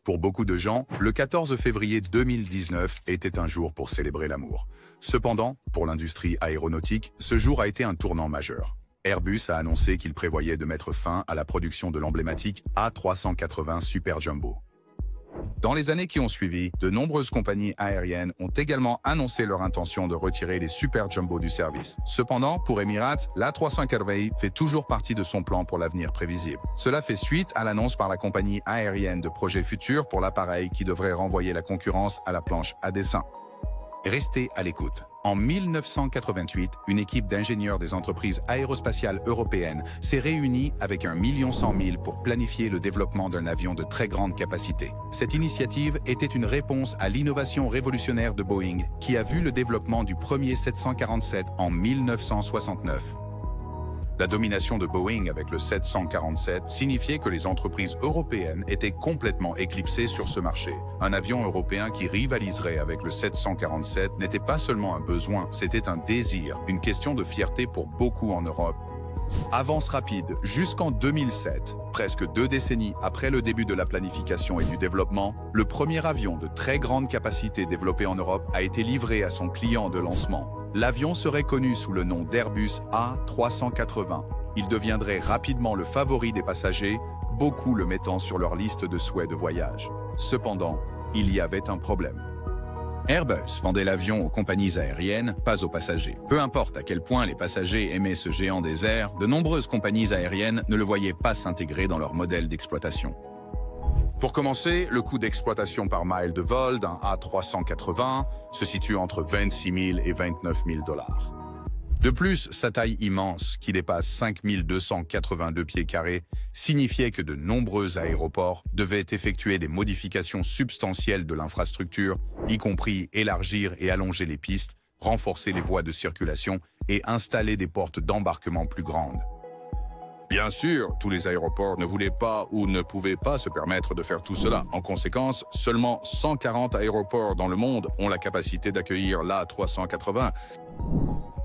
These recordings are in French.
Pour beaucoup de gens, le 14 février 2019 était un jour pour célébrer l'amour. Cependant, pour l'industrie aéronautique, ce jour a été un tournant majeur. Airbus a annoncé qu'il prévoyait de mettre fin à la production de l'emblématique A380 Super Jumbo. Dans les années qui ont suivi, de nombreuses compagnies aériennes ont également annoncé leur intention de retirer les Super Jumbo du service. Cependant, pour Emirates, l'A380 fait toujours partie de son plan pour l'avenir prévisible. Cela fait suite à l'annonce par la compagnie aérienne de projets futurs pour l'appareil qui devrait renvoyer la concurrence à la planche à dessin. Restez à l'écoute. En 1988, une équipe d'ingénieurs des entreprises aérospatiales européennes s'est réunie avec 1,1 million pour planifier le développement d'un avion de très grande capacité. Cette initiative était une réponse à l'innovation révolutionnaire de Boeing, qui a vu le développement du premier 747 en 1969. La domination de Boeing avec le 747 signifiait que les entreprises européennes étaient complètement éclipsées sur ce marché. Un avion européen qui rivaliserait avec le 747 n'était pas seulement un besoin, c'était un désir, une question de fierté pour beaucoup en Europe. Avance rapide jusqu'en 2007, presque 2 décennies après le début de la planification et du développement, le premier avion de très grande capacité développé en Europe a été livré à son client de lancement. L'avion serait connu sous le nom d'Airbus A380. Il deviendrait rapidement le favori des passagers, beaucoup le mettant sur leur liste de souhaits de voyage. Cependant, il y avait un problème. Airbus vendait l'avion aux compagnies aériennes, pas aux passagers. Peu importe à quel point les passagers aimaient ce géant des airs, de nombreuses compagnies aériennes ne le voyaient pas s'intégrer dans leur modèle d'exploitation. Pour commencer, le coût d'exploitation par mile de vol d'un A380 se situe entre 26 000 et 29 000 $. De plus, sa taille immense, qui dépasse 5 282 pieds carrés, signifiait que de nombreux aéroports devaient effectuer des modifications substantielles de l'infrastructure, y compris élargir et allonger les pistes, renforcer les voies de circulation et installer des portes d'embarquement plus grandes. Bien sûr, tous les aéroports ne voulaient pas ou ne pouvaient pas se permettre de faire tout cela. En conséquence, seulement 140 aéroports dans le monde ont la capacité d'accueillir l'A380.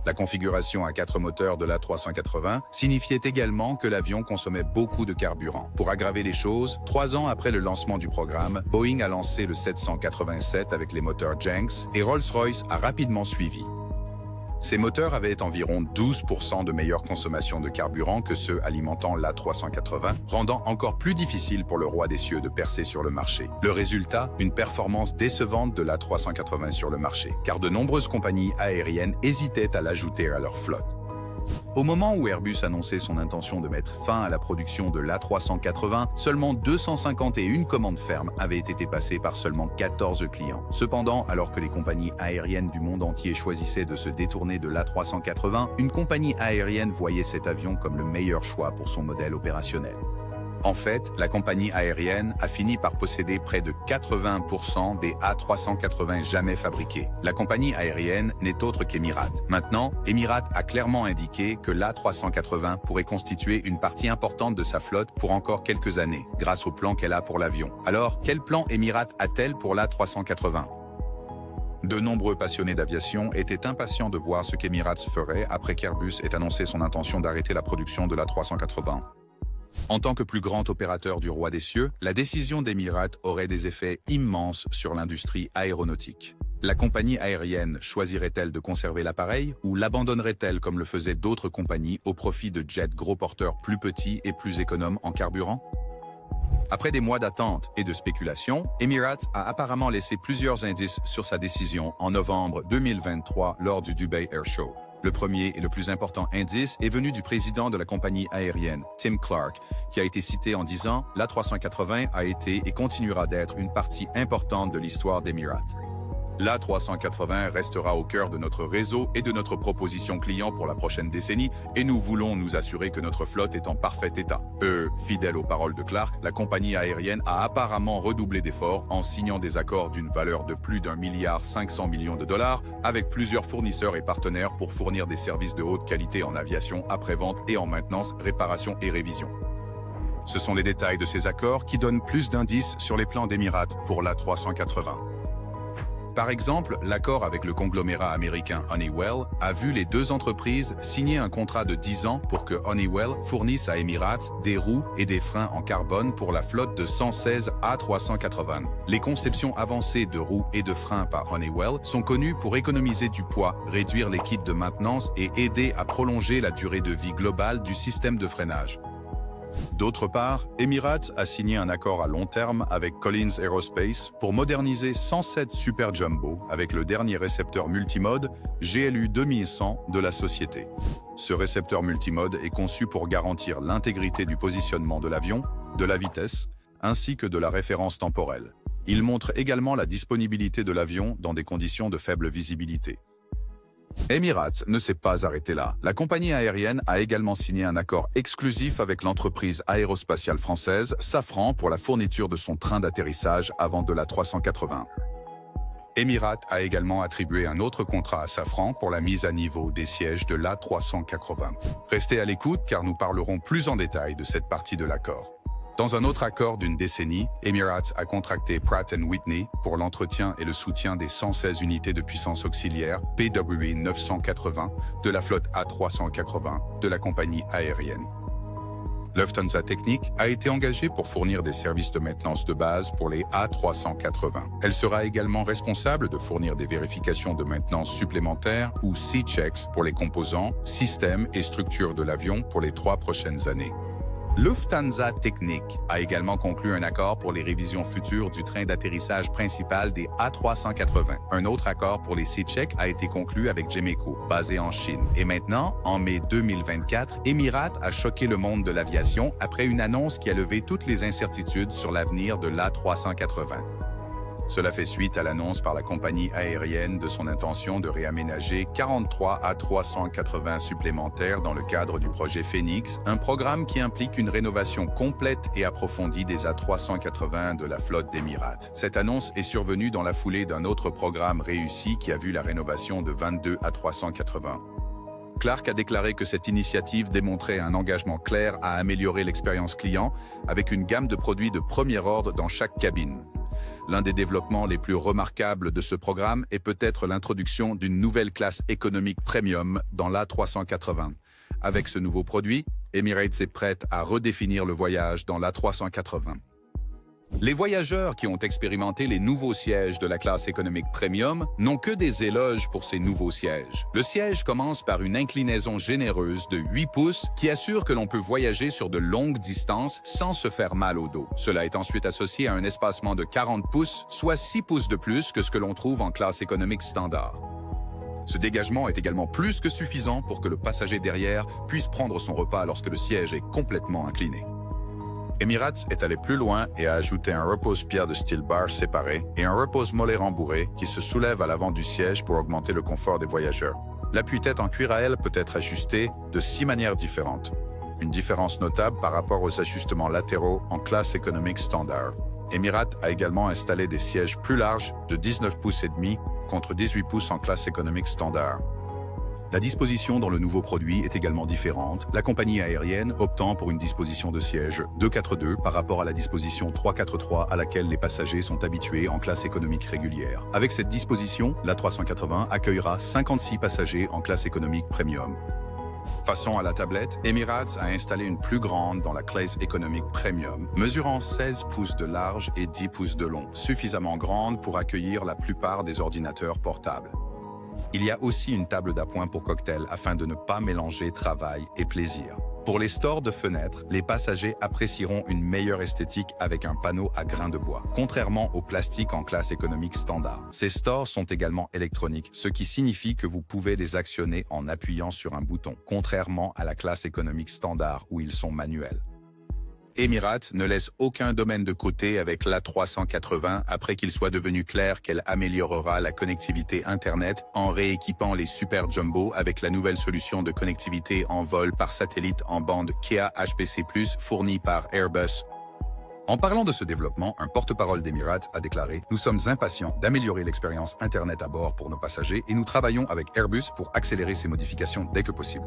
La configuration à 4 moteurs de l'A380 signifiait également que l'avion consommait beaucoup de carburant. Pour aggraver les choses, 3 ans après le lancement du programme, Boeing a lancé le 787 avec les moteurs Jenks et Rolls-Royce a rapidement suivi. Ces moteurs avaient environ 12% de meilleure consommation de carburant que ceux alimentant l'A380, rendant encore plus difficile pour le roi des cieux de percer sur le marché. Le résultat, une performance décevante de l'A380 sur le marché, car de nombreuses compagnies aériennes hésitaient à l'ajouter à leur flotte. Au moment où Airbus annonçait son intention de mettre fin à la production de l'A380, seulement 251 commandes fermes avaient été passées par seulement 14 clients. Cependant, alors que les compagnies aériennes du monde entier choisissaient de se détourner de l'A380, une compagnie aérienne voyait cet avion comme le meilleur choix pour son modèle opérationnel. En fait, la compagnie aérienne a fini par posséder près de 80% des A380 jamais fabriqués. La compagnie aérienne n'est autre qu'Emirates. Maintenant, Emirates a clairement indiqué que l'A380 pourrait constituer une partie importante de sa flotte pour encore quelques années, grâce au plan qu'elle a pour l'avion. Alors, quel plan Emirates a-t-elle pour l'A380 ? De nombreux passionnés d'aviation étaient impatients de voir ce qu'Emirates ferait après qu'Airbus ait annoncé son intention d'arrêter la production de l'A380. En tant que plus grand opérateur du roi des cieux, la décision d'Emirates aurait des effets immenses sur l'industrie aéronautique. La compagnie aérienne choisirait-elle de conserver l'appareil ou l'abandonnerait-elle comme le faisaient d'autres compagnies au profit de jets gros porteurs plus petits et plus économes en carburant ? Après des mois d'attente et de spéculation, Emirates a apparemment laissé plusieurs indices sur sa décision en novembre 2023 lors du Dubai Air Show. Le premier et le plus important indice est venu du président de la compagnie aérienne, Tim Clark, qui a été cité en disant « L'A380 a été et continuera d'être une partie importante de l'histoire d'Emirates. L'A380 restera au cœur de notre réseau et de notre proposition client pour la prochaine décennie et nous voulons nous assurer que notre flotte est en parfait état. » Fidèle aux paroles de Clark, la compagnie aérienne a apparemment redoublé d'efforts en signant des accords d'une valeur de plus d'1,5 milliard de dollars avec plusieurs fournisseurs et partenaires pour fournir des services de haute qualité en aviation, après-vente et en maintenance, réparation et révision. Ce sont les détails de ces accords qui donnent plus d'indices sur les plans d'Emirates pour l'A380. Par exemple, l'accord avec le conglomérat américain Honeywell a vu les deux entreprises signer un contrat de 10 ans pour que Honeywell fournisse à Emirates des roues et des freins en carbone pour la flotte de 116 A380. Les conceptions avancées de roues et de freins par Honeywell sont connues pour économiser du poids, réduire les kits de maintenance et aider à prolonger la durée de vie globale du système de freinage. D'autre part, Emirates a signé un accord à long terme avec Collins Aerospace pour moderniser 107 Super Jumbo avec le dernier récepteur multimode GLU 2100 de la société. Ce récepteur multimode est conçu pour garantir l'intégrité du positionnement de l'avion, de la vitesse, ainsi que de la référence temporelle. Il montre également la disponibilité de l'avion dans des conditions de faible visibilité. Emirates ne s'est pas arrêté là. La compagnie aérienne a également signé un accord exclusif avec l'entreprise aérospatiale française Safran pour la fourniture de son train d'atterrissage avant de l'A380. Emirates a également attribué un autre contrat à Safran pour la mise à niveau des sièges de l'A380. Restez à l'écoute car nous parlerons plus en détail de cette partie de l'accord. Dans un autre accord d'une décennie, Emirates a contracté Pratt & Whitney pour l'entretien et le soutien des 116 unités de puissance auxiliaire PW 980 de la flotte A380 de la compagnie aérienne. Lufthansa Technik a été engagée pour fournir des services de maintenance de base pour les A380. Elle sera également responsable de fournir des vérifications de maintenance supplémentaires ou C-checks pour les composants, systèmes et structures de l'avion pour les 3 prochaines années. Lufthansa Technik a également conclu un accord pour les révisions futures du train d'atterrissage principal des A380. Un autre accord pour les C-checks a été conclu avec Gemeco, basé en Chine. Et maintenant, en mai 2024, Emirates a choqué le monde de l'aviation après une annonce qui a levé toutes les incertitudes sur l'avenir de l'A380. Cela fait suite à l'annonce par la compagnie aérienne de son intention de réaménager 43 A380 supplémentaires dans le cadre du projet Phoenix, un programme qui implique une rénovation complète et approfondie des A380 de la flotte d'Emirates. Cette annonce est survenue dans la foulée d'un autre programme réussi qui a vu la rénovation de 22 A380. Clark a déclaré que cette initiative démontrait un engagement clair à améliorer l'expérience client avec une gamme de produits de premier ordre dans chaque cabine. L'un des développements les plus remarquables de ce programme est peut-être l'introduction d'une nouvelle classe économique premium dans l'A380. Avec ce nouveau produit, Emirates est prête à redéfinir le voyage dans l'A380. Les voyageurs qui ont expérimenté les nouveaux sièges de la classe économique premium n'ont que des éloges pour ces nouveaux sièges. Le siège commence par une inclinaison généreuse de 8 pouces qui assure que l'on peut voyager sur de longues distances sans se faire mal au dos. Cela est ensuite associé à un espacement de 40 pouces, soit 6 pouces de plus que ce que l'on trouve en classe économique standard. Ce dégagement est également plus que suffisant pour que le passager derrière puisse prendre son repas lorsque le siège est complètement incliné. Emirates est allé plus loin et a ajouté un repose-pied de style bar séparé et un repose-mollet rembourré qui se soulève à l'avant du siège pour augmenter le confort des voyageurs. L'appui-tête en cuir à aile peut être ajusté de 6 manières différentes. Une différence notable par rapport aux ajustements latéraux en classe économique standard. Emirates a également installé des sièges plus larges de 19 pouces et demi contre 18 pouces en classe économique standard. La disposition dans le nouveau produit est également différente, la compagnie aérienne optant pour une disposition de siège 2-4-2 par rapport à la disposition 3-4-3 à laquelle les passagers sont habitués en classe économique régulière. Avec cette disposition, l'A380 accueillera 56 passagers en classe économique premium. Passons à la tablette, Emirates a installé une plus grande dans la classe économique premium, mesurant 16 pouces de large et 10 pouces de long, suffisamment grande pour accueillir la plupart des ordinateurs portables. Il y a aussi une table d'appoint pour cocktail afin de ne pas mélanger travail et plaisir. Pour les stores de fenêtres, les passagers apprécieront une meilleure esthétique avec un panneau à grains de bois, contrairement au plastique en classe économique standard. Ces stores sont également électroniques, ce qui signifie que vous pouvez les actionner en appuyant sur un bouton, contrairement à la classe économique standard où ils sont manuels. Emirates ne laisse aucun domaine de côté avec l'A380 après qu'il soit devenu clair qu'elle améliorera la connectivité Internet en rééquipant les Super Jumbo avec la nouvelle solution de connectivité en vol par satellite en bande Kia HPC+, fournie par Airbus. En parlant de ce développement, un porte-parole d'Emirates a déclaré « Nous sommes impatients d'améliorer l'expérience Internet à bord pour nos passagers et nous travaillons avec Airbus pour accélérer ces modifications dès que possible. »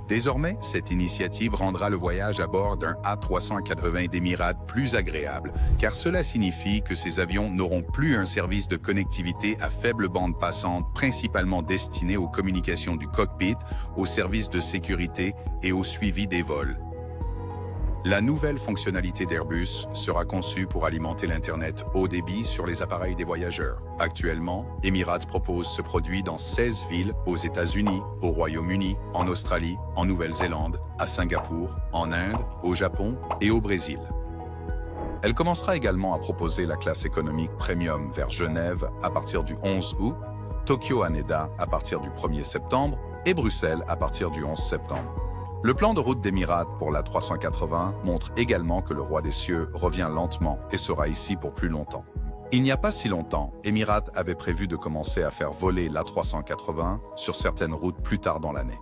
Désormais, cette initiative rendra le voyage à bord d'un A380 d'Emirates plus agréable, car cela signifie que ces avions n'auront plus un service de connectivité à faible bande passante, principalement destiné aux communications du cockpit, aux services de sécurité et au suivi des vols. La nouvelle fonctionnalité d'Airbus sera conçue pour alimenter l'Internet haut débit sur les appareils des voyageurs. Actuellement, Emirates propose ce produit dans 16 villes aux États-Unis, au Royaume-Uni, en Australie, en Nouvelle-Zélande, à Singapour, en Inde, au Japon et au Brésil. Elle commencera également à proposer la classe économique premium vers Genève à partir du 11 août, Tokyo Haneda à partir du 1er septembre et Bruxelles à partir du 11 septembre. Le plan de route d'Emirates pour l'A380 montre également que le roi des cieux revient lentement et sera ici pour plus longtemps. Il n'y a pas si longtemps, Emirates avait prévu de commencer à faire voler l'A380 sur certaines routes plus tard dans l'année.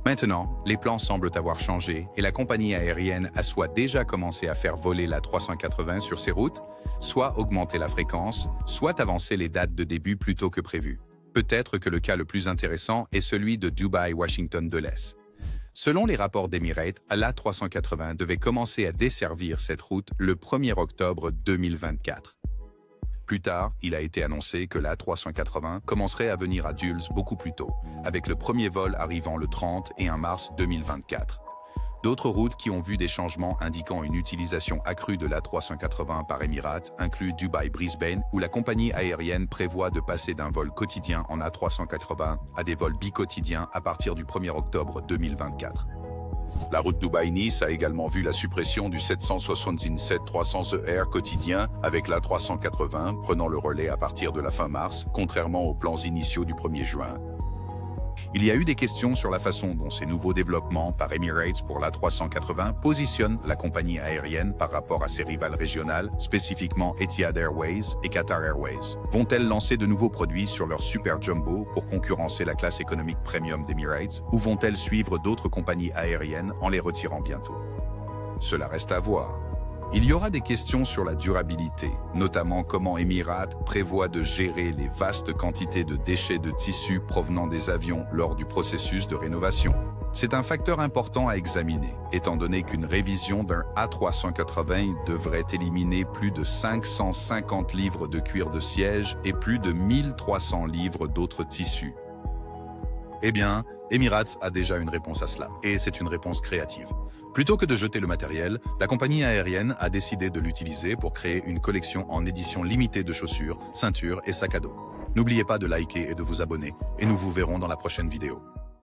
Maintenant, les plans semblent avoir changé et la compagnie aérienne a soit déjà commencé à faire voler l'A380 sur ces routes, soit augmenter la fréquence, soit avancer les dates de début plus tôt que prévu. Peut-être que le cas le plus intéressant est celui de Dubaï-Washington Dulles. Selon les rapports d'Emirates, l'A380 devait commencer à desservir cette route le 1er octobre 2024. Plus tard, il a été annoncé que l'A380 commencerait à venir à Dulles beaucoup plus tôt, avec le premier vol arrivant le 31 mars 2024. D'autres routes qui ont vu des changements indiquant une utilisation accrue de l'A380 par Emirates incluent Dubaï-Brisbane, où la compagnie aérienne prévoit de passer d'un vol quotidien en A380 à des vols biquotidiens à partir du 1er octobre 2024. La route Dubaï-Nice a également vu la suppression du 777-300ER quotidien, avec l'A380 prenant le relais à partir de la fin mars, contrairement aux plans initiaux du 1er juin. Il y a eu des questions sur la façon dont ces nouveaux développements par Emirates pour l'A380 positionnent la compagnie aérienne par rapport à ses rivales régionales, spécifiquement Etihad Airways et Qatar Airways. Vont-elles lancer de nouveaux produits sur leur Super Jumbo pour concurrencer la classe économique premium d'Emirates, ou vont-elles suivre d'autres compagnies aériennes en les retirant bientôt? Cela reste à voir. Il y aura des questions sur la durabilité, notamment comment Emirates prévoit de gérer les vastes quantités de déchets de tissus provenant des avions lors du processus de rénovation. C'est un facteur important à examiner, étant donné qu'une révision d'un A380 devrait éliminer plus de 550 livres de cuir de siège et plus de 1300 livres d'autres tissus. Eh bien, Emirates a déjà une réponse à cela, et c'est une réponse créative. Plutôt que de jeter le matériel, la compagnie aérienne a décidé de l'utiliser pour créer une collection en édition limitée de chaussures, ceintures et sacs à dos. N'oubliez pas de liker et de vous abonner, et nous vous verrons dans la prochaine vidéo.